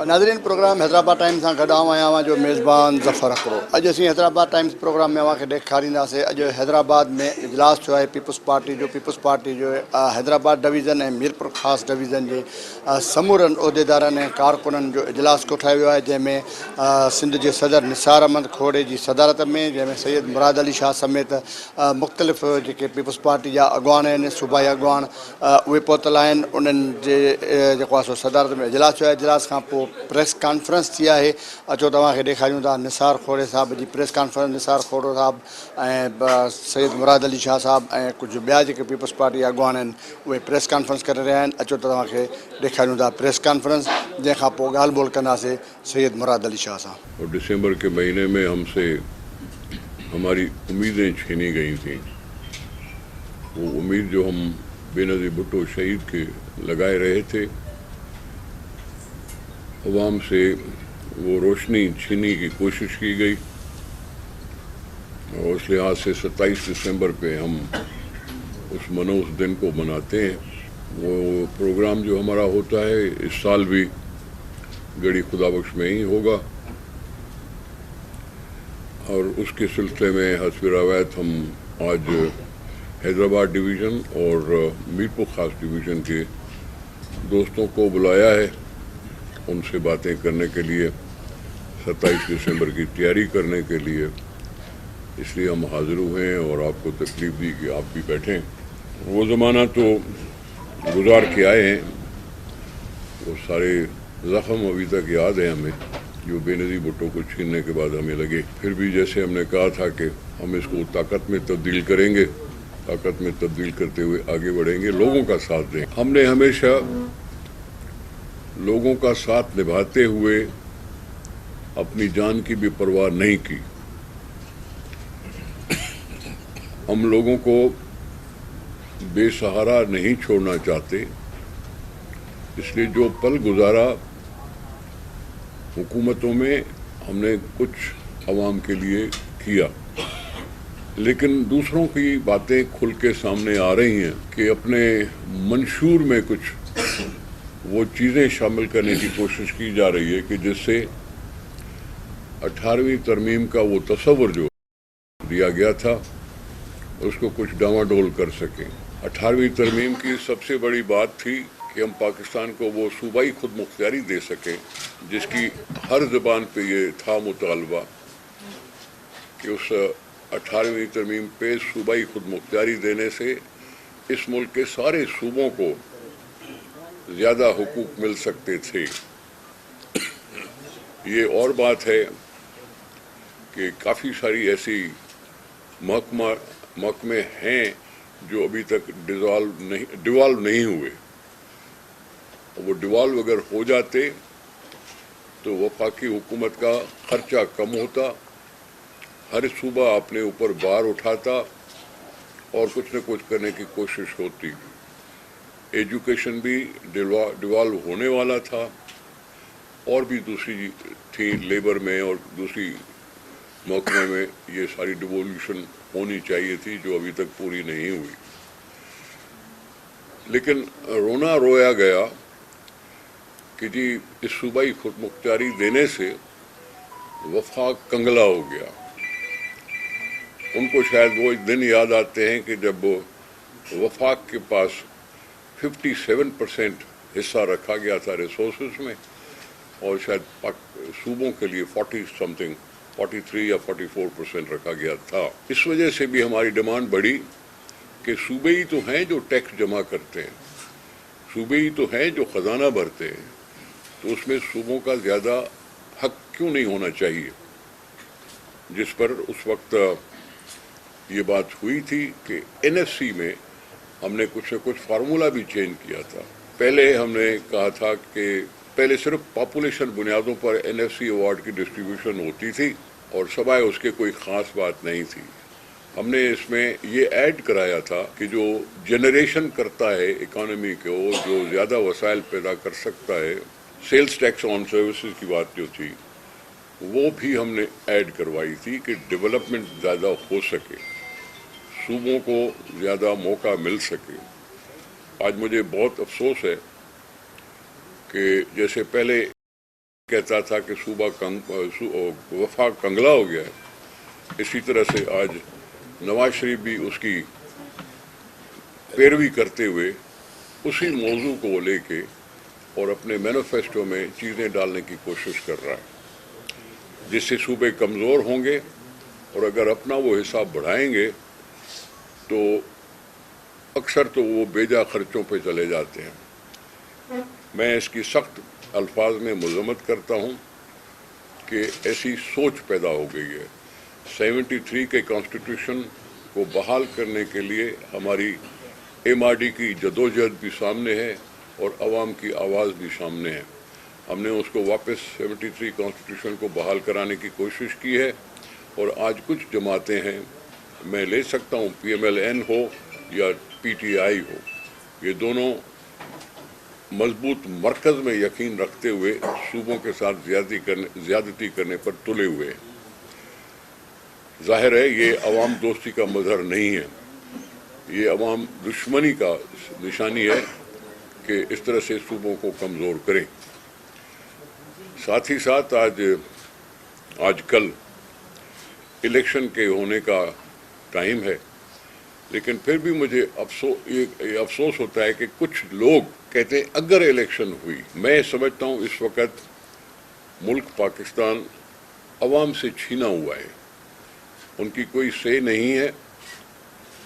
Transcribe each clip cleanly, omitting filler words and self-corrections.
नाज़रीन programme Hyderabad times सां गॾु आहियां जो मेज़बान ज़फ़र अकरो। अॼु असीं हैदराबाद टाइम्स प्रोग्राम में अव्हांखे ॾेखारींदासीं अॼु हैदराबाद में इजलास थियो आहे पीपल्स पार्टी जो हैदराबाद डिवीज़न ऐं मीरपुर ख़ासि डिवीज़न जे समूरनि उहिदेदारनि ऐं कारकुननि जो इजलास कोठायो वियो आहे, जंहिंमें सिंध जे सदर निसार अहमद खोड़े जी सदारत में, जंहिंमें सैयद मुराद अली शाह समेत मुख़्तलिफ़ जेके पीपल्स पार्टी जा अॻवान आहिनि, सूबाई अॻवान उहे पहुतल आहिनि। उन्हनि जे जेको आहे सो सदारत में इजलास थियो आहे। इजलास खां पोइ प्रेस कॉन्फ्रेंस थी आहे। अचो तव्हांखे ॾेखारियूं था निसार खोड़े साहब जी प्रेस कॉन्फ्रेंस। निसार खोड़ो साहब ऐं सैयद मुराद अली शाह साहब ऐं कुझु ॿिया जेके पीपल्स पार्टी जा अॻवान आहिनि उहे प्रेस कॉन्फ्रेंस करे रहिया आहिनि। अचो तव्हांखे ॾेखारियूं था प्रेस कॉन्फ्रेंस, जंहिंखां पोइ ॻाल्हि ॿोल कंदासीं सैयद मुराद अली शाह साहब। और दिसंबर के महीने में हमसे हमारी उम्मीदें छीनी गई थीं। वो उम्मीद जो हम बेनज़ीर भुट्टो शहीद के लगाए रहे थे, अवाम से वो रोशनी छीनने की कोशिश की गई और उस लिहाज से 27 दिसंबर पे हम उस मनहूस दिन को मनाते हैं। वो प्रोग्राम जो हमारा होता है इस साल भी गढ़ी खुदाबख्श में ही होगा और उसके सिलसिले में हस्ब रवायत हम आज हैदराबाद डिवीज़न और मीरपुर ख़ास डिवीज़न के दोस्तों को बुलाया है उनसे बातें करने के लिए, 27 दिसंबर की तैयारी करने के लिए। इसलिए हम हाजिर हुए हैं और आपको तकलीफ़ दी कि आप भी बैठें। वो ज़माना तो गुजार के आए हैं, वो सारे ज़ख्म अभी तक याद है हमें जो बेनज़ीर भुट्टो को छीनने के बाद हमें लगे। फिर भी जैसे हमने कहा था कि हम इसको ताकत में तब्दील करेंगे, ताकत में तब्दील करते हुए आगे बढ़ेंगे, लोगों का साथ दें। हमने हमेशा लोगों का साथ निभाते हुए अपनी जान की भी परवाह नहीं की। हम लोगों को बेसहारा नहीं छोड़ना चाहते, इसलिए जो पल गुजारा हुकूमतों में हमने कुछ अवाम के लिए किया, लेकिन दूसरों की बातें खुल के सामने आ रही हैं कि अपने मंशूर में कुछ वो चीज़ें शामिल करने की कोशिश की जा रही है कि जिससे 18वीं तरमीम का वो तस्वर जो दिया गया था उसको कुछ डामाडोल कर सकें। 18वीं तरमीम की सबसे बड़ी बात थी कि हम पाकिस्तान को वो सूबाई खुद मुख्तियारी दे सकें जिसकी हर ज़बान पे ये था मुतालबा कि उस 18वीं तरमीम पे सूबाई खुद मुख्तियारी देने से इस मुल्क के सारे सूबों को ज़्यादा हुकूक मिल सकते थे। ये और बात है कि काफ़ी सारी ऐसी महकमे हैं जो अभी तक डिवॉल्व नहीं हुए। वो डिवॉल्व अगर हो जाते तो वफाकी हुकूमत का खर्चा कम होता, हर सूबा अपने ऊपर बार उठाता और कुछ न कुछ करने की कोशिश होती। एजुकेशन भी डिवॉल्व होने वाला था और भी दूसरी थी लेबर में और दूसरी महकमे में ये सारी डिवोल्यूशन होनी चाहिए थी जो अभी तक पूरी नहीं हुई। लेकिन रोना रोया गया कि जी इस सूबाई खुद मुख्तियारी देने से वफाक कंगला हो गया। उनको शायद वो दिन याद आते हैं कि जब वफाक के पास 57% हिस्सा रखा गया था रिसोर्सेज में और शायद सूबों के लिए 43 या 44% रखा गया था। इस वजह से भी हमारी डिमांड बढ़ी कि सूबे ही तो हैं जो टैक्स जमा करते हैं, सूबे ही तो हैं जो ख़जाना भरते हैं, तो उसमें सूबों का ज़्यादा हक क्यों नहीं होना चाहिए। जिस पर उस वक्त ये बात हुई थी कि NFC में हमने कुछ न कुछ फार्मूला भी चेंज किया था। पहले हमने कहा था कि पहले सिर्फ पॉपुलेशन बुनियादों पर NFC अवार्ड की डिस्ट्रीब्यूशन होती थी और सवाए उसके कोई ख़ास बात नहीं थी। हमने इसमें ये ऐड कराया था कि जो जनरेशन करता है इकोनॉमी को, जो ज़्यादा वसाइल पैदा कर सकता है, सेल्स टैक्स ऑन सर्विसेज की बात जो थी वो भी हमने ऐड करवाई थी कि डेवलपमेंट ज़्यादा हो सके, सूबों को ज़्यादा मौका मिल सके। आज मुझे बहुत अफसोस है कि जैसे पहले कहता था कि वफाक कंगला हो गया है, इसी तरह से आज नवाज शरीफ भी उसकी पैरवी करते हुए उसी मौजू को लेके और अपने मैनिफेस्टो में चीज़ें डालने की कोशिश कर रहा है, जिससे सूबे कमज़ोर होंगे और अगर अपना वो हिसाब बढ़ाएंगे तो अक्सर तो वो बेजा खर्चों पे चले जाते हैं। मैं इसकी सख्त अल्फाज में मज़म्मत करता हूँ कि ऐसी सोच पैदा हो गई है। 73 के कॉन्स्टिट्यूशन को बहाल करने के लिए हमारी MRD की जदोजहद भी सामने है और आवाम की आवाज़ भी सामने है। हमने उसको वापस 73 कॉन्स्टिट्यूशन को बहाल कराने की कोशिश की है और आज कुछ जमातें हैं, मैं ले सकता हूँ PMLN हो या PTI हो, ये दोनों मजबूत मरकज़ में यकीन रखते हुए सूबों के साथ ज़्यादती करने पर तुले हुए हैं। ज़ाहिर है ये अवाम दोस्ती का मज़हर नहीं है, ये अवाम दुश्मनी का निशानी है कि इस तरह से सूबों को कमज़ोर करें। साथ ही साथ आजकल इलेक्शन के होने का टाइम है, लेकिन फिर भी मुझे अफसोस होता है कि कुछ लोग कहते हैं अगर इलेक्शन हुई। मैं समझता हूँ इस वक्त मुल्क पाकिस्तान अवाम से छीना हुआ है, उनकी कोई से नहीं है।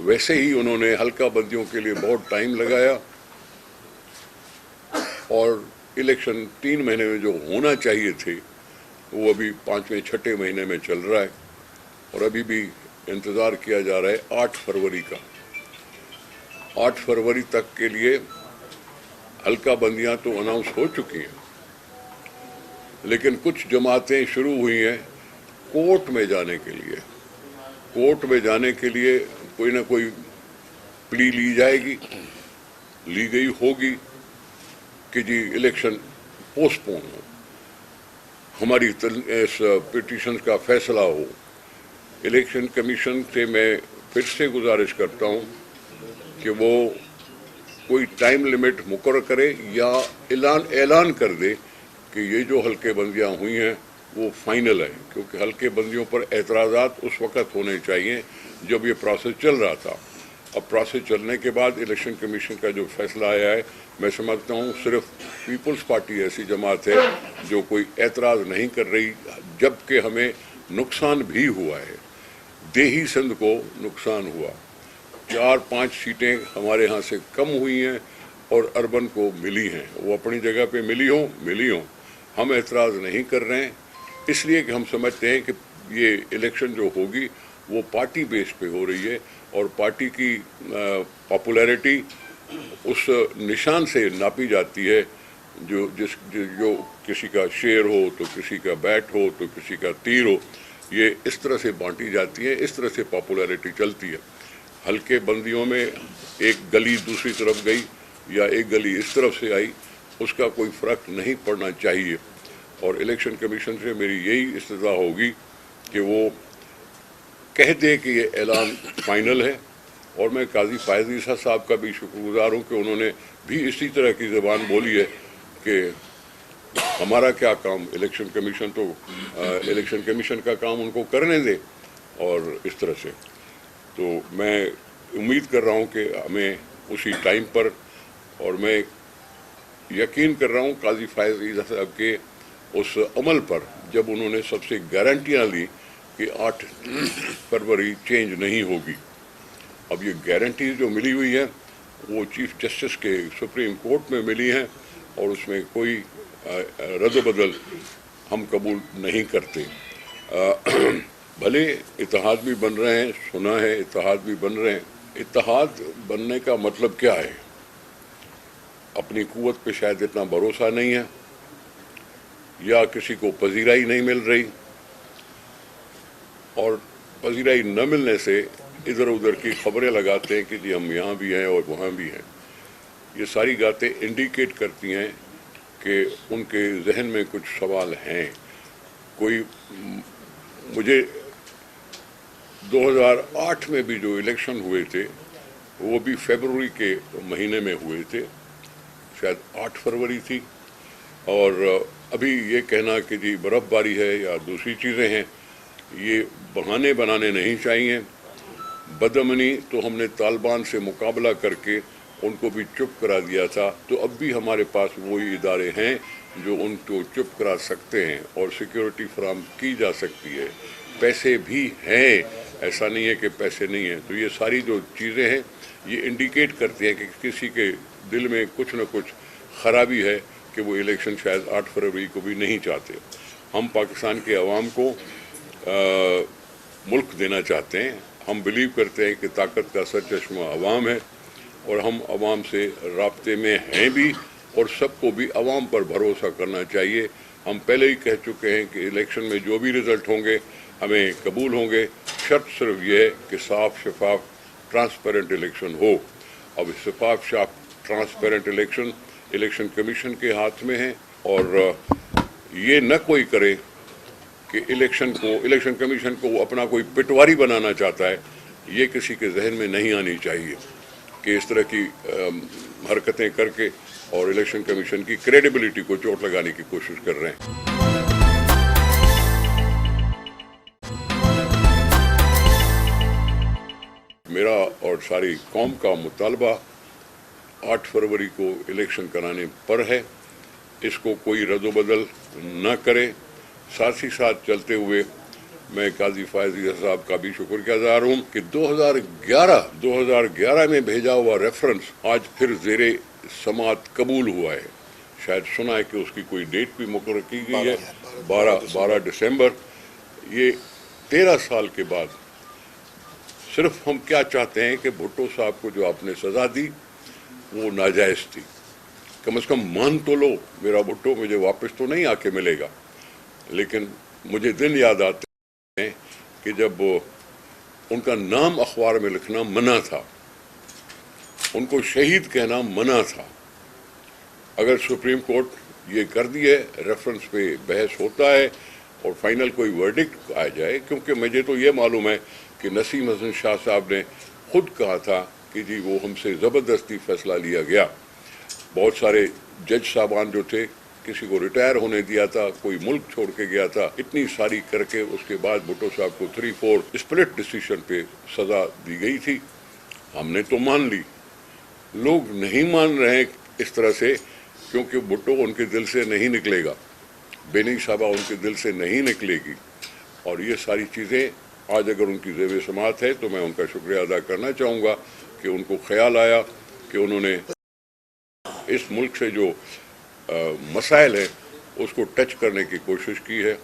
वैसे ही उन्होंने हल्का बंदियों के लिए बहुत टाइम लगाया और इलेक्शन 3 महीने में जो होना चाहिए थे वो अभी 5वें 6ठे महीने में चल रहा है और अभी भी इंतज़ार किया जा रहा है 8 फरवरी का। 8 फरवरी तक के लिए हल्का बंदियां तो अनाउंस हो चुकी हैं, लेकिन कुछ जमातें शुरू हुई हैं कोर्ट में जाने के लिए। कोर्ट में जाने के लिए कोई ना कोई प्ली ली जाएगी, ली गई होगी कि जी इलेक्शन पोस्टपोन हो, हमारी इस पिटीशन का फैसला हो। इलेक्शन कमीशन से मैं फिर से गुजारिश करता हूँ कि वो कोई टाइम लिमिट मुकर्रर करे या ऐलान कर दे कि ये जो हल्के बंदियाँ हुई हैं वो फाइनल है, क्योंकि हल्के बंदियों पर एतराज़ात उस वक़्त होने चाहिए जब ये प्रोसेस चल रहा था। अब प्रोसेस चलने के बाद इलेक्शन कमीशन का जो फैसला आया है, मैं समझता हूँ सिर्फ पीपल्स पार्टी ऐसी जमात है जो कोई एतराज़ नहीं कर रही, जबकि हमें नुकसान भी हुआ है। देही सिंध को नुकसान हुआ, 4-5 सीटें हमारे यहाँ से कम हुई हैं और अर्बन को मिली हैं। वो अपनी जगह पे मिली हों, हम एतराज़ नहीं कर रहे हैं, इसलिए कि हम समझते हैं कि ये इलेक्शन जो होगी वो पार्टी बेस पे हो रही है और पार्टी की पॉपुलैरिटी उस निशान से नापी जाती है जो किसी का शेर हो तो किसी का बैट हो तो किसी का तीर हो, ये इस तरह से बांटी जाती है, इस तरह से पॉपुलैरिटी चलती है। हल्के बंदियों में एक गली दूसरी तरफ गई या एक गली इस तरफ से आई, उसका कोई फ़र्क नहीं पड़ना चाहिए। और इलेक्शन कमीशन से मेरी यही इस्तदा होगी कि वो कह दे कि ये ऐलान फाइनल है। और मैं काजी फायज़ ईसा साहब का भी शुक्रगुजार हूँ कि उन्होंने भी इसी तरह की ज़बान बोली है कि हमारा क्या काम, इलेक्शन कमीशन का काम उनको करने दे। और इस तरह से तो मैं उम्मीद कर रहा हूँ कि हमें उसी टाइम पर, और मैं यकीन कर रहा हूँ काजी फायज़ ईसा साहब के उस अमल पर जब उन्होंने सबसे गारंटियाँ ली कि 8 फरवरी चेंज नहीं होगी। अब ये गारंटी जो मिली हुई है वो चीफ जस्टिस के सुप्रीम कोर्ट में मिली हैं और उसमें कोई रद्द-बदल हम कबूल नहीं करते। भले इत्तेहाद भी बन रहे हैं, सुना है इत्तेहाद भी बन रहे हैं। इत्तेहाद बनने का मतलब क्या है? अपनी कुव्वत पे शायद इतना भरोसा नहीं है या किसी को पजीराई नहीं मिल रही, और पजीराई न मिलने से इधर उधर की खबरें लगाते हैं कि जी हम यहाँ भी हैं और वहाँ भी हैं। ये सारी बातें इंडिकेट करती हैं कि उनके जहन में कुछ सवाल हैं। कोई मुझे 2008 में भी जो इलेक्शन हुए थे वो भी फरवरी के महीने में हुए थे, शायद 8 फरवरी थी, और ابھی یہ کہنا کہ جی برف باری ہے یا دوسری چیزیں ہیں، یہ بہانے بنانے نہیں چاہیے۔ بدامنی تو ہم نے طالبان سے مقابلہ کر کے ان کو بھی چپ کرا دیا تھا، تو اب بھی ہمارے پاس وہی ادارے ہیں جو ان کو چپ کرا سکتے ہیں اور سیکیورٹی فراہم کی جا سکتی ہے، پیسے بھی ہیں، ایسا نہیں ہے کہ پیسے نہیں ہیں۔ تو یہ ساری جو چیزیں ہیں یہ انڈیکیٹ کرتی ہیں کہ کسی کے دل میں کچھ نہ کچھ خرابی ہے کہ وہ الیکشن شاید 8 فروری کو بھی نہیں چاہتے۔ ہم پاکستان کے عوام کو ملک دینا چاہتے ہیں، ہم بلیو کرتے ہیں کہ طاقت کا سرچشمہ عوام ہے اور ہم عوام سے رابطے میں ہیں بھی، اور سب کو بھی عوام پر بھروسہ کرنا چاہیے۔ ہم پہلے ہی کہہ چکے ہیں کہ الیکشن میں جو بھی رزلٹ ہوں گے ہمیں قبول ہوں گے، شرط صرف یہ ہے کہ صاف شفاف ٹرانسپیرنٹ الیکشن ہو۔ اب شفاف ٹرانسپیرنٹ الیکشن کمیشن کے ہاتھ میں ہے، اور یہ نہ کوئی کرے کہ الیکشن کمیشن کو وہ اپنا کوئی پٹواری بنانا چاہتا ہے، یہ کسی کے ذہن میں نہیں آنی چاہیے کہ اس طرح کی حرکتیں کر کے اور الیکشن کمیشن کی کریڈیبلٹی کو چوٹ لگانے کی کوشش کر رہے ہیں۔ میرا اور ساری قوم کا مطالبہ 8 فروری کو الیکشن کرانے پر ہے، اس کو کوئی رد و بدل نہ کرے۔ ساتھ ہی ساتھ چلتے ہوئے میں قاضی فائز صاحب کا بھی شکر گزار ہوں کہ 2011 میں بھیجا ہوا ریفرنس آج پھر زیر سماعت قبول ہوا ہے۔ شاید سنا ہے کہ اس کی کوئی ڈیٹ بھی مقرر کی گئی ہے، 12 دسمبر۔ یہ 13 سال کے بعد صرف ہم کیا چاہتے ہیں کہ بھٹو صاحب کو جو آپ نے سزا دی وہ ناجائز تھی، کم از کم مان تو لو۔ میرا بھٹو مجھے واپس تو نہیں آ کے ملے گا، لیکن مجھے دن یاد آتے ہیں کہ جب ان کا نام اخبار میں لکھنا منع تھا، ان کو شہید کہنا منع تھا۔ اگر سپریم کورٹ یہ کر دی ہے، ریفرنس پہ بحث ہوتا ہے اور فائنل کوئی ورڈکٹ آ جائے، کیونکہ مجھے تو یہ معلوم ہے کہ نسیم حسن شاہ صاحب نے خود کہا تھا کہ جی وہ ہم سے زبردستی فیصلہ لیا گیا۔ بہت سارے جج صاحبان جو تھے، کسی کو ریٹائر ہونے دیا تھا، کوئی ملک چھوڑ کے گیا تھا، اتنی ساری کر کے اس کے بعد بھٹو صاحب کو 3-4 اسپلٹ ڈیسیشن پہ سزا دی گئی تھی۔ ہم نے تو مان لی، لوگ نہیں مان رہے ہیں اس طرح سے، کیونکہ بھٹو ان کے دل سے نہیں نکلے گا، بینی صاحبہ ان کے دل سے نہیں نکلے گی، اور یہ ساری چیزیں آج اگر ان کی زیب سماعت ہے تو میں ان کا شکریہ ادا کرنا چاہوں گا کہ ان کو خیال آیا کہ انہوں نے اس ملک سے جو مسائل ہیں اس کو ٹچ کرنے کی کوشش کی ہے،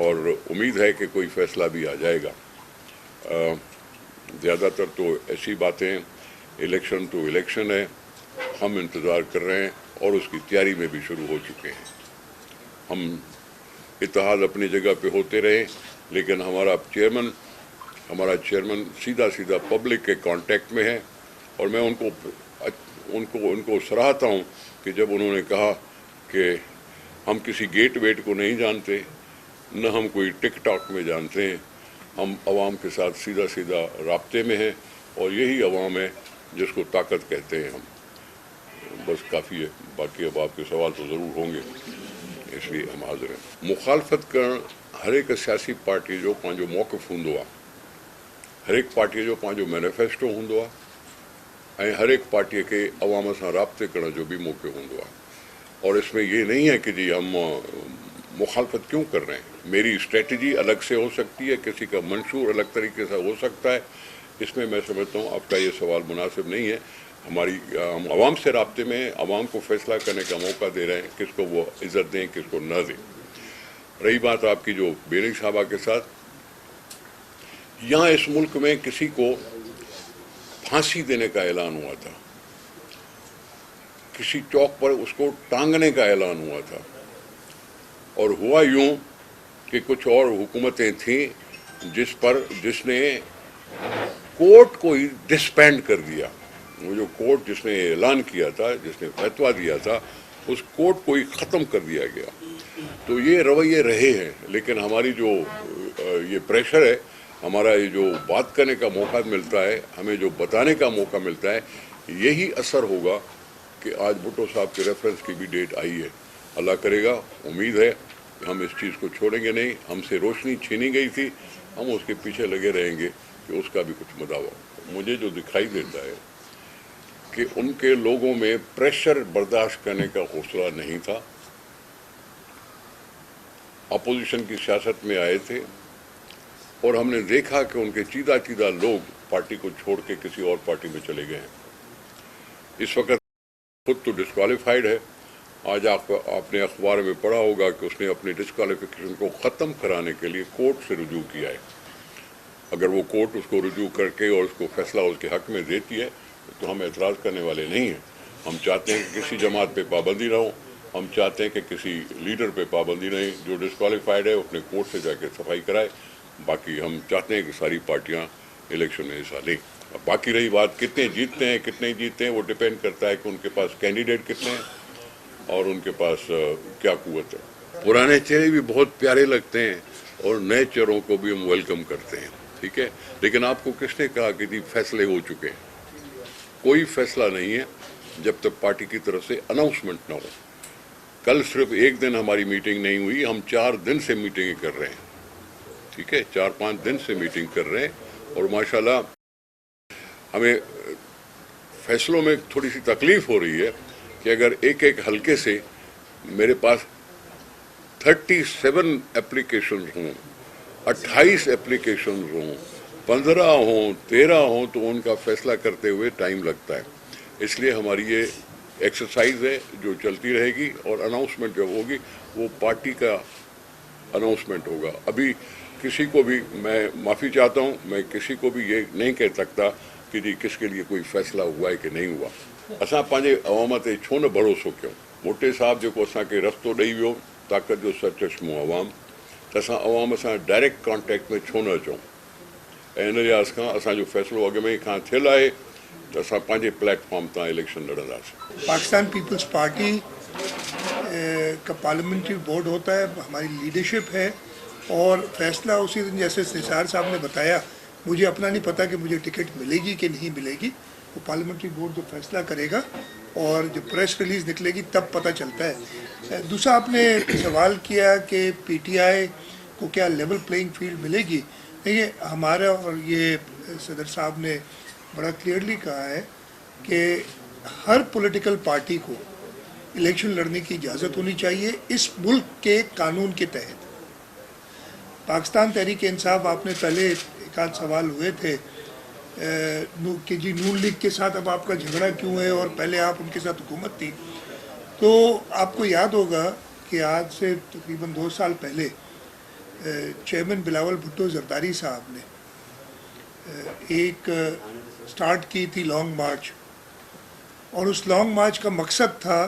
اور امید ہے کہ کوئی فیصلہ بھی آ جائے گا۔ زیادہ تر تو ایسی باتیں، الیکشن تو الیکشن ہے، ہم انتظار کر رہے ہیں اور اس کی تیاری میں بھی شروع ہو چکے ہیں۔ ہم اتحاد اپنی جگہ پہ ہوتے رہے، لیکن ہمارا چیئرمن سیدھا پبلک کے کانٹیکٹ میں ہے، اور میں ان کو سراہتا ہوں کہ جب انہوں نے کہا کہ ہم کسی گیٹ ویٹ کو نہیں جانتے، نہ ہم کوئی ٹک ٹاک میں جانتے ہیں، ہم عوام کے ساتھ سیدھا رابطے میں ہیں، اور یہی عوام ہے جس کو طاقت کہتے ہیں ہم۔ بس کافی ہے، باقی اب آپ کے سوال تو ضرور ہوں گے، اس لیے ہم حاضر ہیں۔ مخالفت کرن ہر ایک سیاسی پارٹی جو پانچو موقف ہوں، ہر ایک پارٹی جو پانچو مینیفیسٹو ہوں، ہر ایک پارٹی کے عوام سے رابطے کرنے جو بھی موقع ہوں، اور اس میں یہ نہیں ہے کہ جی ہم مخالفت کیوں کر رہے ہیں۔ میری اسٹریٹجی الگ سے ہو سکتی ہے، کسی کا منشور الگ طریقے سے ہو سکتا ہے، اس میں سمجھتا ہوں آپ کا یہ سوال مناسب نہیں ہے۔ ہم عوام سے رابطے میں ہیں، عوام کو فیصلہ کرنے کا موقع دے رہے ہیں، کس کو وہ عزت دیں، کس کو نہ دیں۔ رہی بات آپ کی جو بینی صاحبہ کے ساتھ، یہاں اس ملک میں کسی کو پھانسی دینے کا اعلان ہوا تھا، کسی چوک پر اس کو ٹانگنے کا اعلان ہوا تھا، اور ہوا یوں کہ کچھ اور حکومتیں تھیں جس نے کورٹ کو ہی ڈسبینڈ کر دیا۔ وہ جو کورٹ جس نے اعلان کیا تھا، جس نے فتویٰ دیا تھا، اس کورٹ کو ہی ختم کر دیا گیا۔ تو یہ رویے رہے ہیں، لیکن ہماری جو یہ پریشر ہے، ہمارا یہ جو بات کرنے کا موقع ملتا ہے، ہمیں جو بتانے کا موقع ملتا ہے، یہی اثر ہوگا کہ آج بھٹو صاحب کے ریفرنس کی بھی ڈیٹ آئی ہے، अल्लाह करेगा, उम्मीद है कि हम इस चीज़ को छोड़ेंगे नहीं। हमसे रोशनी छीनी गई थी, हम उसके पीछे लगे रहेंगे कि उसका भी कुछ मदावा हो। मुझे जो दिखाई देता है कि उनके लोगों में प्रेशर बर्दाश्त करने का हौसला नहीं था। अपोजिशन की सियासत में आए थे और हमने देखा कि उनके चीदा चीदा लोग पार्टी को छोड़ के किसी और पार्टी में चले गए हैं। इस वक्त खुद तो डिस्क्वालीफाइड है। आज आपने अखबार में पढ़ा होगा कि उसने अपनी डिस्क्वालिफिकेशन को ख़त्म कराने के लिए कोर्ट से रुजू किया है। अगर वो कोर्ट उसको रुजू करके और उसको फैसला उसके हक में देती है तो हम एतराज़ करने वाले नहीं हैं। हम चाहते हैं कि किसी जमात पे पाबंदी ना हो, हम चाहते हैं कि किसी लीडर पे पाबंदी नहीं। जो डिस्क्वालीफाइड है अपने कोर्ट से जाके सफाई कराए। बाकी हम चाहते हैं कि सारी पार्टियां इलेक्शन में हिस्सा लें। अब बाकी रही बात कितने जीतते हैं कितने जीतते हैं, वो डिपेंड करता है कि उनके पास कैंडिडेट कितने हैं और उनके पास क्या कुव्वत है। पुराने चेहरे भी बहुत प्यारे लगते हैं और नए चेहरों को भी हम वेलकम करते हैं, ठीक है। लेकिन आपको किसने कहा कि जी फैसले हो चुके हैं? कोई फैसला नहीं है जब तक पार्टी की तरफ से अनाउंसमेंट ना हो। कल सिर्फ एक दिन हमारी मीटिंग नहीं हुई, हम 4 दिन से मीटिंग कर रहे हैं, ठीक है। 4-5 दिन से मीटिंग कर रहे हैं और माशाल्लाह हमें फैसलों में थोड़ी सी तकलीफ हो रही है कि अगर एक एक हलके से मेरे पास 37 एप्लीकेशंस हों, 28 एप्लीकेशंस हों, 15 हों, 13 हों, तो उनका फैसला करते हुए टाइम लगता है। इसलिए हमारी ये एक्सरसाइज है जो चलती रहेगी और अनाउंसमेंट जब होगी वो पार्टी का अनाउंसमेंट होगा। अभी किसी को भी मैं माफ़ी चाहता हूँ, मैं किसी को भी ये नहीं कह सकता कि जी किसके लिए कोई फैसला हुआ है कि नहीं हुआ। असां पंहिंजे अवाम ते छो न भरोसो कयूं? मोटे साहब जेको असांखे रस्तो ॾेई वियो, ताक़त जो सरचश्मो अवाम, त असां अवाम सां डायरेक्ट कॉन्टेक्ट में छो न अचूं? ऐं इन लिहाज़ खां असांजो फ़ैसिलो अॻ में ई खां थियल आहे त असां पंहिंजे प्लेटफॉर्म तां इलेक्शन लड़ंदासीं। पाकिस्तान पीपल्स पार्टी का पार्लियामेंट्री बोर्ड होता है, हमारी लीडरशिप है और फैसला उसी दिन जैसे निसार साहब ने बताया, मुझे अपना नहीं पता कि मुझे टिकट मिलेगी कि नहीं मिलेगी। वो पार्लियामेंट्री बोर्ड जो फैसला करेगा और जब प्रेस रिलीज़ निकलेगी तब पता चलता है। दूसरा आपने सवाल किया कि पीटीआई को क्या लेवल प्लेइंग फील्ड मिलेगी। देखिए हमारा और ये सदर साहब ने बड़ा क्लियरली कहा है कि हर पॉलिटिकल पार्टी को इलेक्शन लड़ने की इजाज़त होनी चाहिए इस मुल्क के कानून के तहत। पाकिस्तान तहरीक इंसाफ, आपने पहले एक आध सवाल हुए थे कि जी नून लीग के साथ अब आपका झगड़ा क्यों है और पहले आप उनके साथ हुकूमत थी। तो आपको याद होगा कि आज से तकरीबन 2 साल पहले चेयरमैन बिलावल भुट्टो जरदारी साहब ने एक स्टार्ट की थी लॉन्ग मार्च, और उस लॉन्ग मार्च का मकसद था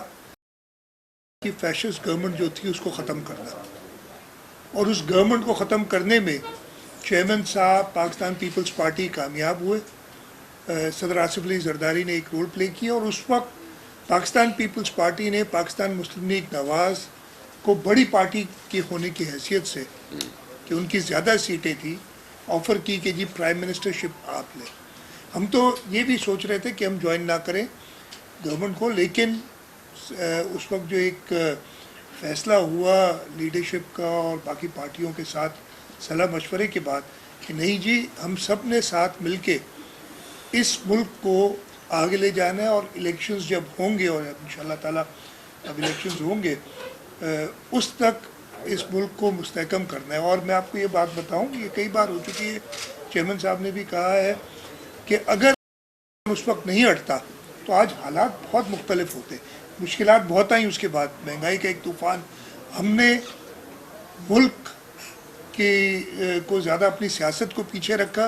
कि फैशिस्ट गवर्नमेंट जो थी उसको ख़त्म करना। और उस गवर्नमेंट को ख़त्म करने में चेयरमैन साहब पाकिस्तान पीपल्स पार्टी कामयाब हुए। सदर आसिफ अली जरदारी ने एक रोल प्ले किया और उस वक्त पाकिस्तान पीपल्स पार्टी ने पाकिस्तान मुस्लिम लीग नवाज़ को बड़ी पार्टी के होने की हैसियत से, कि उनकी ज़्यादा सीटें थी, ऑफ़र की कि जी प्राइम मिनिस्टरशिप आप लें। हम तो ये भी सोच रहे थे कि हम ज्वाइन ना करें गवर्नमेंट को, लेकिन उस वक्त जो एक फ़ैसला हुआ लीडरशिप का और बाकी पार्टियों के साथ सलाह मशवरे के बाद कि नहीं जी हम सब ने साथ मिल के इस मुल्क को आगे ले जाना है और इलेक्शंस जब होंगे, और इंशाअल्लाह ताला अब इलेक्शंस होंगे, उस तक इस मुल्क को मुस्तहकम करना है। और मैं आपको ये बात बताऊं, ये कई बार हो चुकी है, चेयरमैन साहब ने भी कहा है कि अगर उस वक्त नहीं हटता तो आज हालात बहुत मुख्तलिफ होते, मुश्किलात बहुत आई। उसके बाद महंगाई का एक तूफ़ान, हमने मुल्क को ज़्यादा अपनी सियासत को पीछे रखा।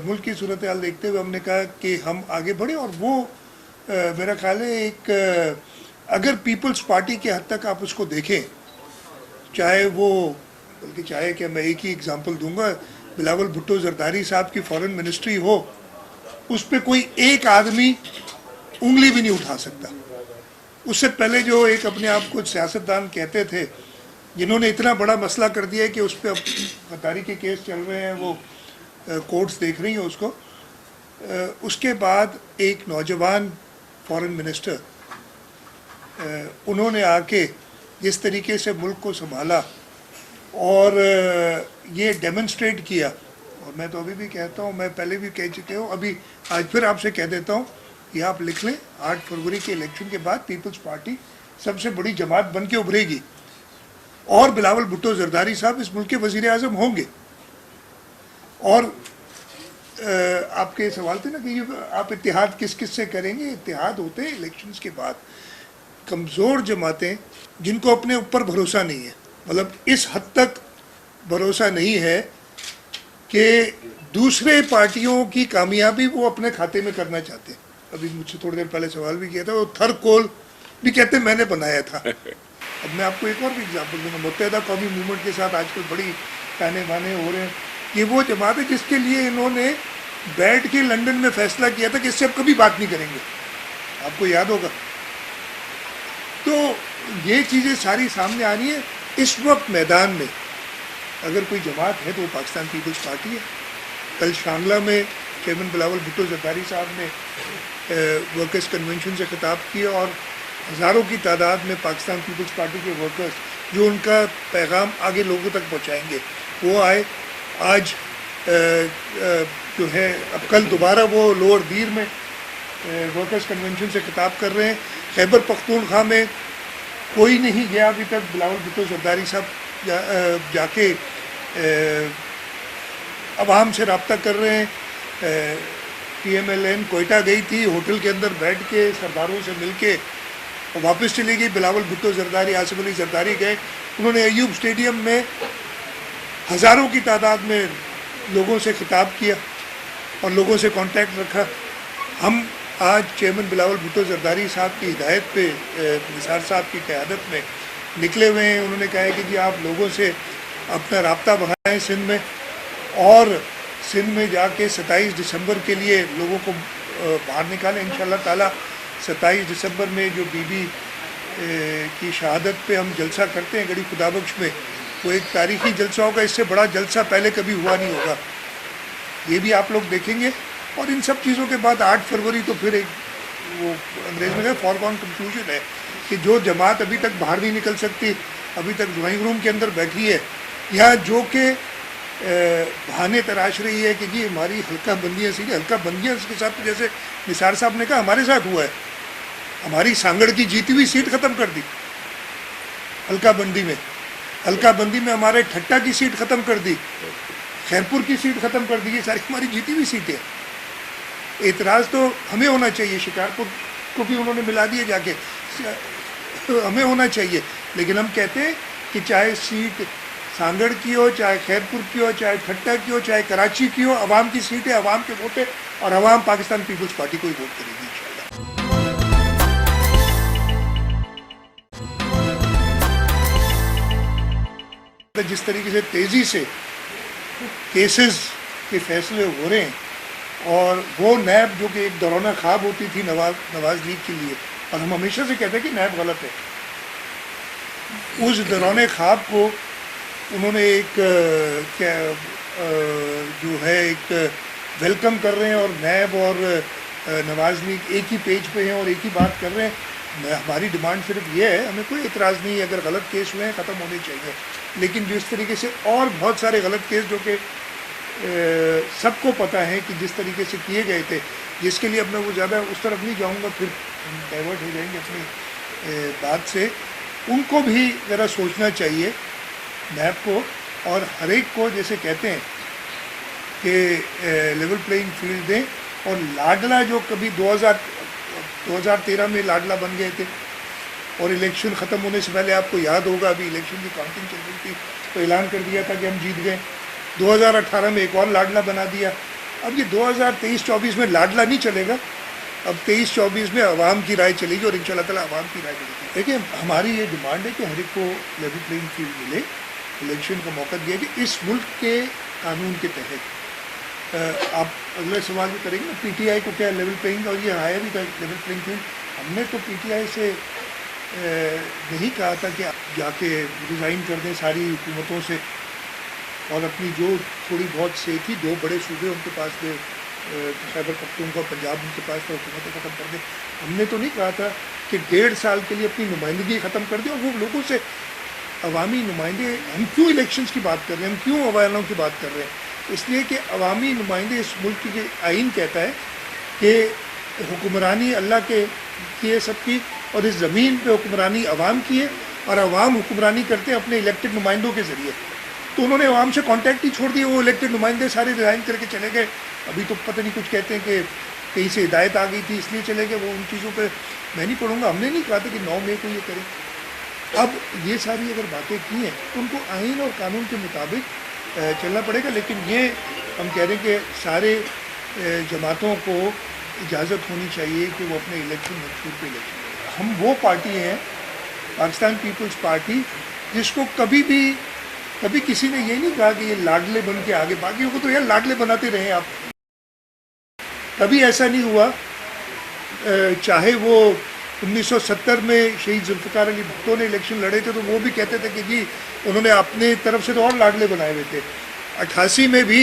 मुल्क की सूरत हाल देखते हुए हमने कहा कि हम आगे बढ़े, और वो मेरा ख्याल है एक अगर पीपल्स पार्टी के हद तक आप उसको देखें, चाहे वो बल्कि चाहे कि मैं एक ही एग्जांपल दूंगा, बिलावल भुट्टो जरदारी साहब की फॉरेन मिनिस्ट्री हो, उस पर कोई एक आदमी उंगली भी नहीं उठा सकता। उससे पहले जो एक अपने आप को सियासतदान कहते थे, जिन्होंने इतना बड़ा मसला कर दिया है कि उस पर अब गद्दारी के केस चल रहे हैं, वो कोर्ट्स देख रही हैं उसको, उसके बाद एक नौजवान फॉरेन मिनिस्टर उन्होंने आके जिस तरीके से मुल्क को संभाला और ये डेमोन्स्ट्रेट किया, और मैं तो अभी भी कहता हूँ, मैं पहले भी कह चुके हूँ, अभी आज फिर आपसे कह देता हूँ, ये आप लिख लें, 8 फरवरी के इलेक्शन के बाद पीपल्स पार्टी सबसे बड़ी जमात बन के उभरेगी और बिलावल भुट्टो जरदारी साहब इस मुल्क के वज़ीर आज़म होंगे। और आपके सवाल थे ना कि ये आप इत्तेहाद किस किस से करेंगे, इत्तेहाद होते हैं इलेक्शंस के बाद। कमज़ोर जमातें जिनको अपने ऊपर भरोसा नहीं है, मतलब इस हद तक भरोसा नहीं है कि दूसरे पार्टियों की कामयाबी वो अपने खाते में करना चाहते हैं। अभी मुझसे थोड़ी देर पहले सवाल भी किया था, वो थर कोल भी कहते मैंने बनाया था। अब मैं आपको एक और भी एग्जाम्पल दूँगा, मुत्तहिदा कौमी मूवमेंट के साथ आजकल बड़ी ताने बाने हो रहे हैं। ये वो जमात है जिसके लिए इन्होंने बैठ के लंदन में फैसला किया था कि इससे अब कभी बात नहीं करेंगे, आपको याद होगा। तो ये चीज़ें सारी सामने आ रही हैं। इस वक्त मैदान में अगर कोई जमात है तो वो पाकिस्तान पीपल्स पार्टी है। कल शांगला में चेयरमैन बिलावल भुट्टो जरदारी साहब ने वर्कर्स कन्वेंशन से खिताब किया और हज़ारों की तादाद में पाकिस्तान पीपल्स पार्टी के वर्कर्स जो उनका पैगाम आगे लोगों तक पहुंचाएंगे वो आए। आज जो है अब कल दोबारा वो लोअर दीर में वर्कर्स कन्वेंशन से खिताब कर रहे हैं। खैबर पख्तूनख्वा में कोई नहीं गया अभी तक, बिलावल भुट्टो जरदारी साहब जाके अवाम से रब्ता कर रहे हैं। PMLN कोयटा गई थी, होटल के अंदर बैठ के सरदारों से मिल के वापस चली गई। बिलावल भुट्टो जरदारी, आसिफ अली जरदारी गए, उन्होंने अयूब स्टेडियम में हज़ारों की तादाद में लोगों से खिताब किया और लोगों से कांटेक्ट रखा। हम आज चेयरमैन बिलावल भुट्टो जरदारी साहब की हिदायत पे निसार साहब की क़यादत में निकले हुए हैं। उन्होंने कहा है कि जी आप लोगों से अपना राब्ता बढ़ाएं सिंध में, और सिंध में जाके 27 दिसंबर के लिए लोगों को बाहर निकालें इंशाअल्लाह ताला। 27 दिसंबर में जो बीबी की शहादत पे हम जलसा करते हैं गड़ी खुदाबख्श में, वो एक तारीखी जलसा होगा। इससे बड़ा जलसा पहले कभी हुआ नहीं होगा, ये भी आप लोग देखेंगे। और इन सब चीज़ों के बाद 8 फरवरी तो फिर एक वो अंग्रेज में फॉरगॉन कंक्लूजन है कि जो जमात अभी तक बाहर नहीं निकल सकती, अभी तक ड्राइंग रूम के अंदर बैठी है, या जो कि बहाने तराश रही है कि जी हमारी हल्का बंदियाँ सी, हल्का बंदियाँ के साथ तो जैसे निसार साहब ने कहा हमारे साथ हुआ है। हमारी सांगड़ की जीती हुई सीट ख़त्म कर दी हल्का बंदी में, हल्का बंदी में हमारे ठट्टा की सीट ख़त्म कर दी, खैरपुर की सीट ख़त्म कर दी। ये सारी हमारी जीती हुई सीटें। एतराज़ तो हमें होना चाहिए, शिकारपुर को भी उन्होंने मिला दिया जाके, हमें होना चाहिए। लेकिन हम कहते हैं कि चाहे सीट सांगड़ की हो, चाहे खैरपुर की हो, चाहे ठट्टा की हो, चाहे कराची की हो, अवाम की सीट है, अवाम के वोट है, और अवाम पाकिस्तान पीपल्स पार्टी को ही वोट करेगी इंशाल्लाह। जिस तरीके से तेज़ी से केसेस के फैसले हो रहे हैं, और वो नैब जो कि एक दौराना ख्वाब होती थी नवाज लीग के लिए, और हम हमेशा से कहते हैं कि नैब गलत है, उस दौराने ख्वाब को उन्होंने एक क्या जो है एक वेलकम कर रहे हैं, और नैब और नवाज लीग एक ही पेज पे हैं और एक ही बात कर रहे हैं। हमारी डिमांड सिर्फ ये है, हमें कोई इतराज़ नहीं है अगर गलत केस हुए हैं ख़त्म होने चाहिए, लेकिन जो इस तरीके से और बहुत सारे गलत केस जो कि सबको पता है कि जिस तरीके से किए गए थे, जिसके लिए अब मैं वो ज़्यादा उस तरफ नहीं जाऊँगा, फिर डाइवर्ट हो जाएंगे अपनी बात से। उनको भी ज़रा सोचना चाहिए नैब को और हर एक को, जैसे कहते हैं कि लेवल प्लेइंग फील्ड दें। और लाडला जो कभी 2013 में लाडला बन गए थे, और इलेक्शन ख़त्म होने से पहले आपको याद होगा अभी इलेक्शन की काउंटिंग चल रही थी तो ऐलान कर दिया था कि हम जीत गए। 2018 में एक और लाडला बना दिया। अब ये 2023-24 में लाडला नहीं चलेगा, अब 23-24 में आवाम की राय चलेगी, और इंशाअल्लाह ताला आवाम की राय चलेगी। देखिए हमारी ये डिमांड है कि हर एक को लेवल प्लेइंग फील्ड मिले, इलेक्शन का मौका दिया कि इस मुल्क के कानून के तहत। आप अगले सवाल भी करेंगे ना, PTI को क्या लेवल प्लेइंग, और ये आया भी था लेवल प्लेइंग फील्ड। हमने तो PTI से नहीं कहा था कि आप जाके रिज़ाइन कर दें सारी हुकूमतों से, और अपनी जो थोड़ी बहुत से थी, 2 बड़े सूबे उनके पास थे, खैबर पख्तूनख्वा पंजाब उनके पास तो हुकूमत ख़त्म कर दे। हमने तो नहीं कहा था कि 1.5 साल के लिए अपनी नुमाइंदगी ख़त्म कर दें, और वो लोगों से अवामी नुमाइंदे, हम क्यों इलेक्शंस की बात कर रहे हैं, हम क्यों अवालों की बात कर रहे हैं? इसलिए कि अवामी नुमाइंदे, इस मुल्क के आइन कहता है कि हुक्मरानी अल्लाह के की है सबकी, और इस ज़मीन पे हुक्मरानी अवाम की है, और अवाम हुक्मरानी करते हैं अपने इलेक्टेड नुमाइंदों के ज़रिए। तो उन्होंने अवाम से कांटेक्ट ही छोड़ दिए, वो इलेक्टेड नुमाइंदे सारे रिज़ाइन करके चले गए। अभी तो पता नहीं कुछ कहते हैं कि कहीं से हिदायत आ गई थी इसलिए चले गए, वो उन चीज़ों पे मैं नहीं पढ़ूंगा। हमने नहीं कहा था कि 9 मई को ये करें। अब ये सारी अगर बातें की हैं तो उनको आइन और कानून के मुताबिक चलना पड़ेगा, लेकिन ये हम कह रहे हैं कि सारे जमातों को इजाज़त होनी चाहिए कि वो अपने इलेक्शन मंशूर पे इलेक्शन करें। हम वो पार्टी हैं, पाकिस्तान पीपल्स पार्टी, जिसको कभी किसी ने ये नहीं कहा कि ये लाडले बन के आगे, बाकियों को तो यार लाडले बनाते रहे आप, कभी ऐसा नहीं हुआ। चाहे वो 1970 में शहीद जुल्फ़िकार अली भुट्टो ने इलेक्शन लड़े थे तो वो भी कहते थे कि जी उन्होंने अपने तरफ से तो और लाडले बनाए हुए थे। 88 में भी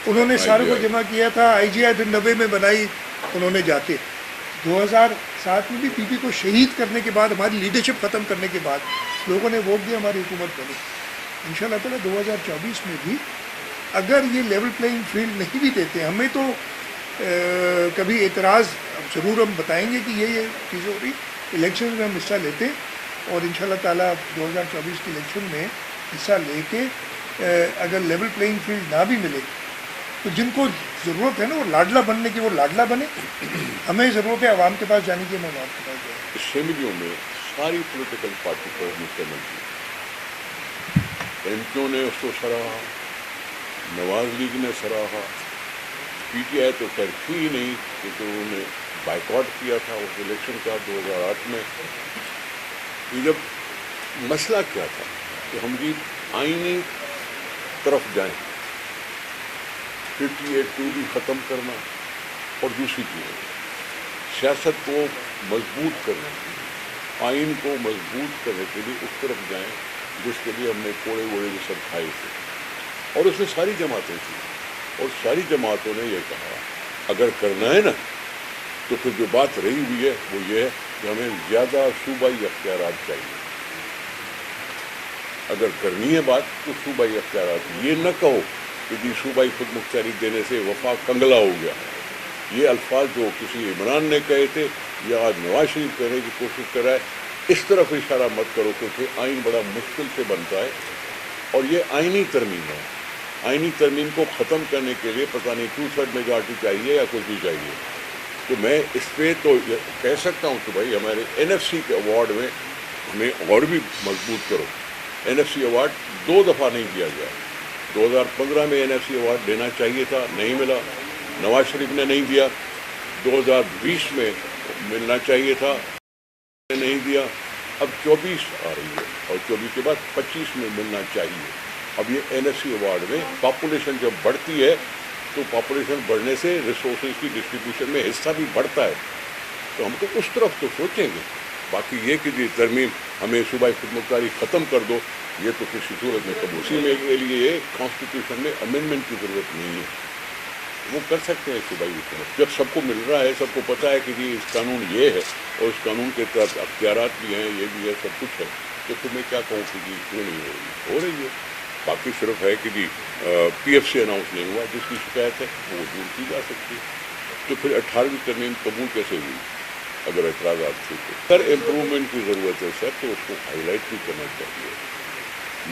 उन्होंने सारों को जमा किया था, IGI फिर 90 में बनाई उन्होंने जाके। 2007 में भी बीबी को शहीद करने के बाद, हमारी लीडरशिप ख़त्म करने के बाद लोगों ने वोट दिया, हमारी हुकूमत बनी। इंशाअल्लाह ताला 2024 में भी अगर ये लेवल प्लेइंग फील्ड नहीं भी देते, हमें तो कभी एतराज़ ज़रूर हम बताएंगे कि ये चीज़ें हो रही, इलेक्शन में हम हिस्सा लेते हैं, और इंशाअल्लाह ताला 2024 के इलेक्शन में हिस्सा लेके अगर लेवल प्लेइंग फील्ड ना भी मिले तो जिनको ज़रूरत है ना वो लाडला बनने की, वो लाडला बने। हमें ज़रूरत है आवाम के पास जाने की, हम आवाम के पास जाएँ। असेंबलियों में सारी पॉलिटिकल पार्टी को मुस्तमल एमक्यू ने उसको सराहा, नवाज लीग ने सराहा, PTI तो खैर थी ही नहीं क्योंकि उन्होंने बाइकआउट किया था उस इलेक्शन का 2008 में। ये जब मसला क्या था कि हम भी आईनी तरफ जाएं, 58(2) भी ख़त्म करना, और दूसरी चीज़ सियासत को मजबूत करना, आइन को मजबूत करने के लिए उस तरफ जाएं जिसके लिए हमने कोड़े वोड़े भी सब खाए थे, और उसमें सारी जमातें थी, और सारी जमातों ने यह कहा अगर करना है ना तो फिर जो बात रही हुई है वो ये है कि हमें ज़्यादा सूबाई अख्तियारात चाहिए। अगर करनी है बात तो सूबाई अख्तियारात, ये न कहो कि जी सूबाई खुद मुख्तारी देने से वफाक कंगला हो गया। ये अल्फाज जो किसी इमरान ने कहे थे या आज नवाज शरीफ कहने की कोशिश कर रहा है, इस तरफ इशारा मत करो क्योंकि आइन बड़ा मुश्किल से बनता है, और ये आइनी तरमीम है। आइनी तरमीम को ख़त्म करने के लिए पता नहीं 2/3 मेजॉरिटी चाहिए या कुछ भी चाहिए। तो मैं इस पर तो कह सकता हूँ कि भाई हमारे NFC के अवार्ड में हमें और भी मजबूत करो। NFC अवार्ड 2 दफ़ा नहीं दिया गया। 2015 में NFC अवार्ड देना चाहिए था, नहीं मिला, नवाज शरीफ ने नहीं दिया। 2020 में मिलना चाहिए था, नहीं दिया। अब 24 आ रही है और 24 के बाद 25 में मिलना चाहिए। अब ये NFC अवार्ड में पॉपुलेशन जब बढ़ती है तो पॉपुलेशन बढ़ने से रिसोर्सेज की डिस्ट्रीब्यूशन में हिस्सा भी बढ़ता है, तो हम तो उस तरफ तो सोचेंगे। बाकी ये कि जी तरमीम हमें सूबाई खुदमुख्तारी ख़त्म कर दो, ये तो किसी सूरत में कबूल। उसी में के लिए कॉन्स्टिट्यूशन में अमेंडमेंट की ज़रूरत नहीं है, वो कर सकते हैं सूबाई हुकूमत। जब सबको मिल रहा है, सबको पता है कि जी इस कानून ये है और इस कानून के तहत अख्तियारात भी हैं, ये भी है, सब कुछ है, तो फिर मैं क्या कहूँ कि जी क्यों नहीं हो रही है। बाकी सिर्फ है कि जी PFC अनाउंस नहीं हुआ, जिसकी शिकायत है वो दूर की जा सकती है। तो फिर 18वीं तरमीम कबूल कैसे हुई अगर एतराज़ात थे तो? सर इम्प्रूवमेंट की ज़रूरत है सर, तो उसको हाईलाइट भी करना चाहिए।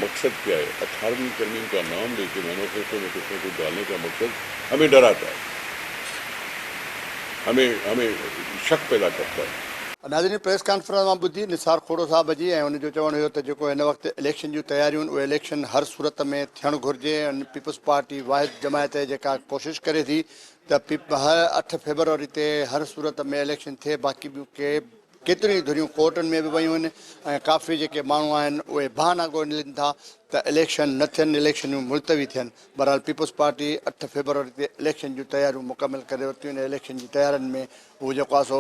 मकसद क्या है? 18वीं तरमीम का नाम लेके मैनिफेस्टो में कुछ न कुछ डालने का मकसद हमें डराता है, हमें शक पैदा करता है। नाज़रीन, प्रेस कॉन्फ्रेंस में ॿुधी निसार खोड़ो साहब जी, ऐं उनजो चवणु हुयो त जेको हिन वक़्तु इलेक्शन जूं तयारियूं आहिनि उहे इलेक्शन हर सूरत में थियणु घुरिजे। पीपल्स पार्टी वाहिद जमायत आहे जेका कोशिशि करे थी त हर 8 फेबरवरी ते हर सूरत में इलेक्शन थिए। बाक़ी ॿियूं केतिरियूं धुरियूं कोर्टनि में बि वयूं आहिनि ऐं काफ़ी जेके माण्हू आहिनि उहे बहाना ॻोल्हनि था त इलेक्शन न थियनि, इलेक्शनूं मुलतवी थियनि। बहरहाल पीपुल्स पार्टी 8 फरवरी ते इलेक्शन जूं तयारियूं मुकमल करे वरितियूं आहिनि। इलेक्शन जी तयारियुनि में हू जेको आहे सो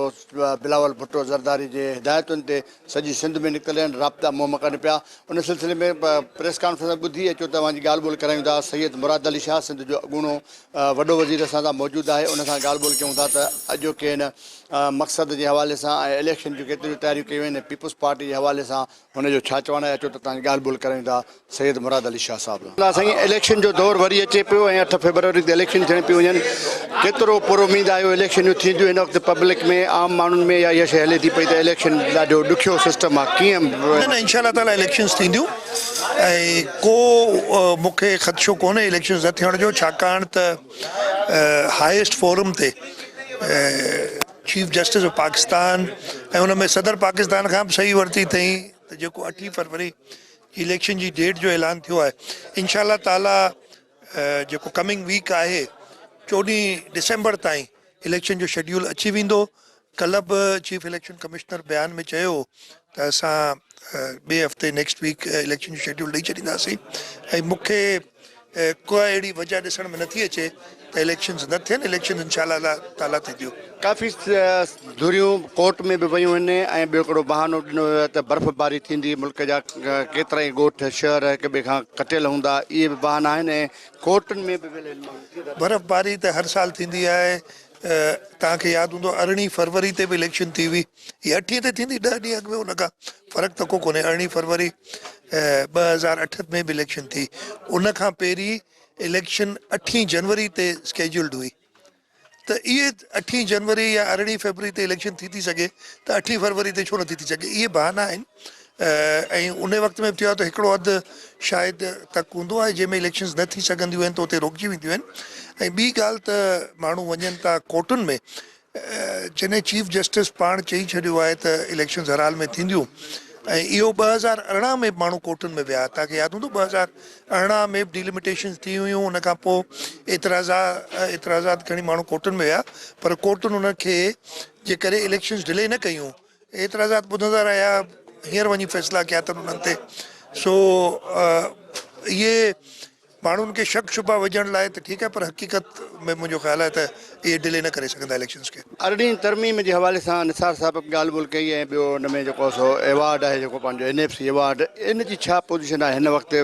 बिलावल भुट्टो ज़रदारी जे हिदायतुनि ते सॼी सिंध में निकितल आहिनि, राब्ता मुंहुं कनि पिया। उन सिलसिले में प्रेस कॉन्फ्रेंस ॿुधी अचो तव्हांजी ॻाल्हि ॿोल करायूं था। सैयद मुराद अली शाह सिंध जो अॻूणो वॾो वज़ीर असां सां मौजूदु आहे, उन सां ॻाल्हि ॿोल कयूं था त अॼोके हिन मक़सद जे हवाले सां ऐं इलेक्शन जूं केतिरियूं तयारियूं कयूं आहिनि पीपुल्स पार्टी जे हवाले सां हुनजो छा चवणु आहे। अचो त तव्हांजी ॻाल्हि ॿोल करायूं था सैयद मुराद अली शाह साहिबु। साईं, इलेक्शन जो दौरु वरी अचे पियो ऐं 8 फरवरी ते इलेक्शन थियण पियूं वञनि। केतिरो पुर उमीद आहियो इलेक्शनूं थींदियूं हिन वक़्तु पब्लिक में, आम माण्हुनि में, या इहा शइ हले थी पई त इलेक्शन ॾाढो ॾुखियो सिस्टम आहे, कीअं? न इंशाअल्लाह ताला इलेक्शन्स थींदियूं ऐं को मूंखे ख़दशो कोन्हे इलेक्शन्स न थियण जो, छाकाणि त हाईएस्ट फोरम ते चीफ जस्टिस ऑफ पाकिस्तान ऐं हुन में सदर पाकिस्तान खां बि सही वरिती अथई त जेको 8 फरवरी इलेक्शन जी डेट जो ऐलान थियो आहे, इंशाअल्लाह ताला जेको कमिंग वीक आहे 14 डिसंबर ताईं इलेक्शन जो शेड्यूल अची वेंदो। कल्ह बि चीफ इलेक्शन कमिश्नर बयान में चयो त असां ॿिए हफ़्ते नेक्स्ट वीक इलेक्शन जो शेड्यूल ॾेई छॾींदासीं ऐं मूंखे कोई अहिड़ी वजह ॾिसण में नथी अचे त इलेक्शन्स न थियनि। इलेक्शन इंशाअल्लाह ताला थींदियूं। काफ़ी धुरियूं कोर्ट में बि वियूं आहिनि ऐं ॿियो हिकिड़ो बहानो ॾिनो वियो आहे त बर्फ़बारी थींदी, मुल्क जा केतिरा ई ॻोठ शहर हिक ॿिए खां कटियल हूंदा, इहे बि बहाना आहिनि ऐं कोर्टनि में बि वियल आहिनि। बर्फ़बारी त हर साल थींदी आहे। तव्हांखे यादि हूंदो 18 फरवरी ते बि इलेक्शन थी हुई, हीअ 8 ते थींदी, 10 ॾींहं अॻु में हुन खां फ़र्क़ु त को कोन्हे। 18 फरवरी 2008 में बि इलेक्शन थी। उन खां पहिरीं इलेक्शन 8 जनवरी ते स्केड्यूल्ड हुई, त इहे 8 जनवरी या 18 फरवरी ते इलेक्शन थी सघे त 8 फरवरी ते छो नथी थी सघे, इहे बहाना आहिनि। ऐं उन वक़्त में बि थियो आहे त हिकिड़ो हंधि शायदि तक हूंदो आहे जंहिंमें इलेक्शन्स न थी सघंदियूं आहिनि त उते रोकिजी वेंदियूं आहिनि। ऐं ॿी ॻाल्हि त माण्हू वञनि था कोर्टुनि में, जॾहिं चीफ जस्टिस पाण चई छॾियो आहे त इलेक्शन्स हर हाल में थींदियूं ऐं इहो 2018 में माण्हू कोर्टुनि में विया। तव्हांखे यादि हूंदो 2018 में बि डिलिमिटेशन्स थी हुयूं, उन खां पोइ एतिराज़ात खणी माण्हू कोर्टुनि में विया, पर कोर्टुनि उनखे जे करे इलेक्शन्स डिले न कयूं। एतिराज़ात ॿुधंदा रहिया, हींअर वञी फ़ैसिला कया अथनि उन्हनि ते। सो इहे माण्हुनि खे शक शुबा विझण लाइ त ठीकु आहे, पर हक़ीक़त में मुंहिंजो ख़्यालु आहे त इहे डिले न करे सघंदा इलेक्शन्स खे। 18 तरमीम जे हवाले सां निसार साहिब ॻाल्हि ॿोल कई ऐं ॿियो हुन में जेको सो अवॉर्ड आहे जेको पंहिंजो NFC अवॉर्ड, इन जी छा पोज़ीशन आहे हिन वक़्तु?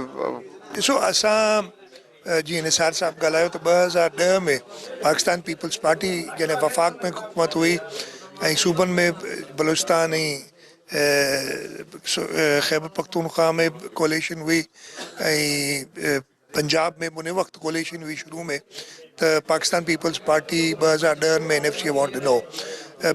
ॾिसो, असां जीअं निसार साहिबु ॻाल्हायो त 2010 में पाकिस्तान पीपल्स पार्टी जॾहिं वफ़ाक़ में हुकूमत हुई ऐं सूबनि में बलूचिस्तान ऐं ख़ैबर पख्तूनख्वा में कोलिशन हुई ऐं पंजाब में उन वक़्तु कोलिशन हुई शुरू में, त पाकिस्तान पीपल्स पार्टी 2010 में NFC अवॉर्ड ॾिनो।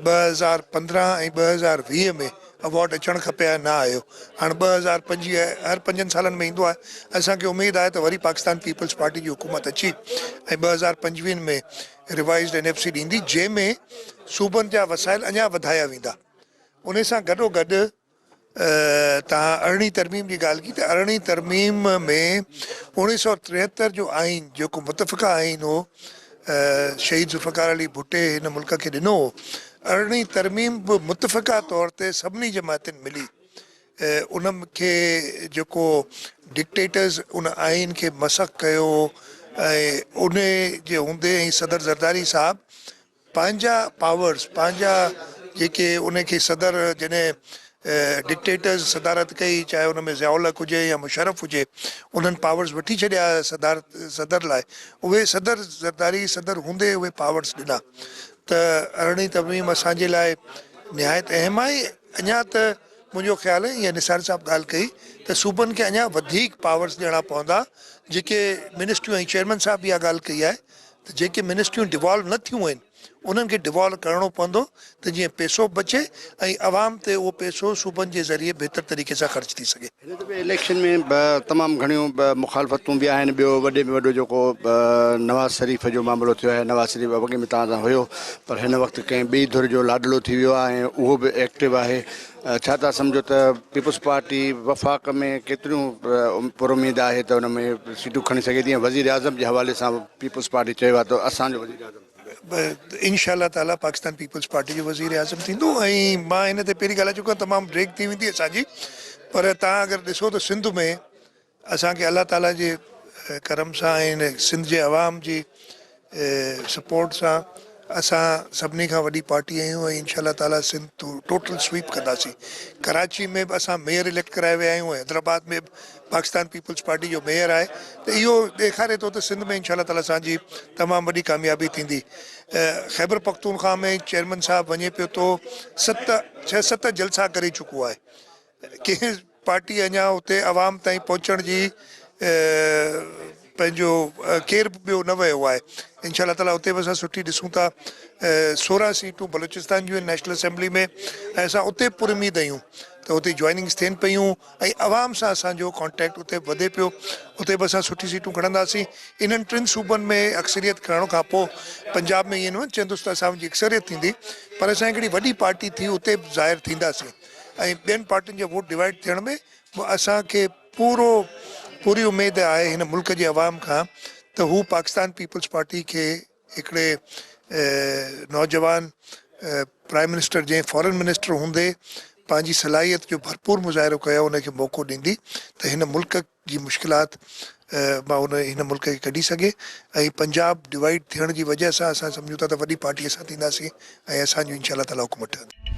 2015 ऐं 2020 में अवॉर्ड अचणु खपे ऐं न आयो। हाणे 2025 हर 5 सालनि में ईंदो आहे। असांखे उमेदु आहे त वरी पाकिस्तान पीपल्स पार्टी जी हुकूमत अची ऐं 2025 में रिवाइज़्ड NFC ॾींदी, जंहिंमें सूबनि जा वसाइल अञा वधाया वेंदा। उन सां गॾोगॾु तव्हां 18 तरमीम जी ॻाल्हि की त 18 तरमीम में 1973 जो आइन जेको मुतफ़िक़ा आइन हो शहीद ज़ुल्फ़िकार अली भुट्टे हिन मुल्क खे ॾिनो हो, 18 तरमीम बि मुतफ़िक़ा तौर ते सभिनी जमातुनि मिली उन खे जेको डिक्टेटर्स उन आइन खे मसख़ कयो ऐं उन जे हूंदे ऐं सदर ज़रदारी साहिबु पंहिंजा पावर्स, पंहिंजा जेके उनखे सदर जॾहिं डिक्टेटर्स सदारत कई, चाहे हुन में ज़ियाउल हक़ हुजे या मुशर्रफ हुजे, उन्हनि पावर्स वठी छॾिया सदर लाइ। उहे सदर ज़रदारी सदर हूंदे उहे पावर्स ॾिना। त 18 तरमीम असांजे लाइ निहायत अहम आहे। अञा त मुंहिंजो ख़्यालु आहे, ईअं निसार साहिबु ॻाल्हि कई त सूबनि खे अञा वधीक पावर्स ॾियणा पवंदा। जेके मिनिस्ट्रियूं, ऐं चेयरमैन साहिबु इहा ॻाल्हि कई आहे त जेके मिनिस्ट्रियूं डिवॉल्व न थियूं आहिनि उन्हनि खे डिवॉल्व करिणो पवंदो त जीअं पैसो बचे ऐं आवाम ते उहो पैसो सूबनि जे ज़रिए बहितर तरीक़े सां ख़र्च थी सघे। हिन दफ़े इलेक्शन में तमामु घणियूं मुखालफ़तूं बि आहिनि। ॿियो वॾे में वॾो जेको नवाज़ शरीफ़ जो मामिलो थियो आहे, नवाज़ शरीफ़ अॻे में तव्हां सां हुयो, पर हिन वक़्तु कंहिं ॿी धुर जो लाडलो थी वियो आहे ऐं उहो बि एक्टिव आहे। छा था सम्झो त पीपुल्स पार्टी वफ़ाक़ में केतिरियूं पुरुमीद आहे त हुन में सीटूं खणी सघे थी? वज़ीर आज़म जे हवाले सां पीपुल्स पार्टी चयो आहे त असांजो वज़ीर आज़म इंशाअल्लाह ताला पाकिस्तान पीपल्स पार्टी जो वज़ीर आज़म थींदो। ऐं मां हिन ते पहिरीं ॻाल्हाए चुको आहियां, तमामु ब्रेक थी वेंदी असांजी, पर तव्हां अगरि ॾिसो त सिंध में असांखे अल्लाह ताला जे करम सां ऐं हिन सिंध जे अवाम जी सपोर्ट सां असां सभिनी खां वॾी पार्टी आहियूं ऐं इंशाअल्लाह ताला सिंध टोटल स्वीप कंदासीं। कराची में बि असां मेयर इलेक्ट कराए विया आहियूं, हैदराबाद में बि पाकिस्तान पीपल्स पार्टी जो मेयर आहे, त इहो ॾेखारे थो त सिंध में इंशाअल्लाह ताला असांजी तमामु वॾी कामयाबी थींदी। ख़ैबर पख्तूनख्वा में चेयरमैन साहब वञे पियो थो, 6-7 जलसा करे चुको आहे। कंहिं पार्टी अञा उते अवाम ताईं पहुचण जी पंहिंजो केरु बि ॿियो न वियो आहे। इंशाअल्लाह ताला उते बि असां सुठी ॾिसूं था। 16 सीटूं बलूचिस्तान जूं आहिनि नेशनल असेंबली में, ऐं असां उते पुरमीद आहियूं त उते जॉइनिंग्स थियनि पियूं ऐं अवाम सां असांजो कॉन्टेक्ट उते वधे पियो। उते बि असां सुठी सीटूं खणंदासीं। इन्हनि 3 सूबनि में अक्सरियत खणण खां पोइ पंजाब में ईअं न चवंदुसि त असांजी अक्सरियत थींदी, पर असां हिकिड़ी वॾी पार्टी थी उते बि ज़ाहिर थींदासीं ऐं ॿियनि पार्टियुनि जो वोट डिवाइड थियण में असांखे पूरी उमेदु आहे हिन मुल्क जे अवाम खां त हू पाकिस्तान पीपल्स पार्टी खे हिकिड़े नौजवान प्राइम मिनिस्टर जंहिं फॉरेन मिनिस्टर हूंदे पंहिंजी सलाहियत जो भरपूर मुज़ाहिरो कयो, उनखे मौक़ो ॾींदी त हिन मुल्क जी मुश्किलात मां हिन मुल्क खे कढी सघे। ऐं पंजाब डिवाइड थियण जी वजह सां असां सम्झूं था त वॾी पार्टी असां थींदासीं ऐं असांजो इंशाअल्लाह ताला हुकूमत ठहंदी।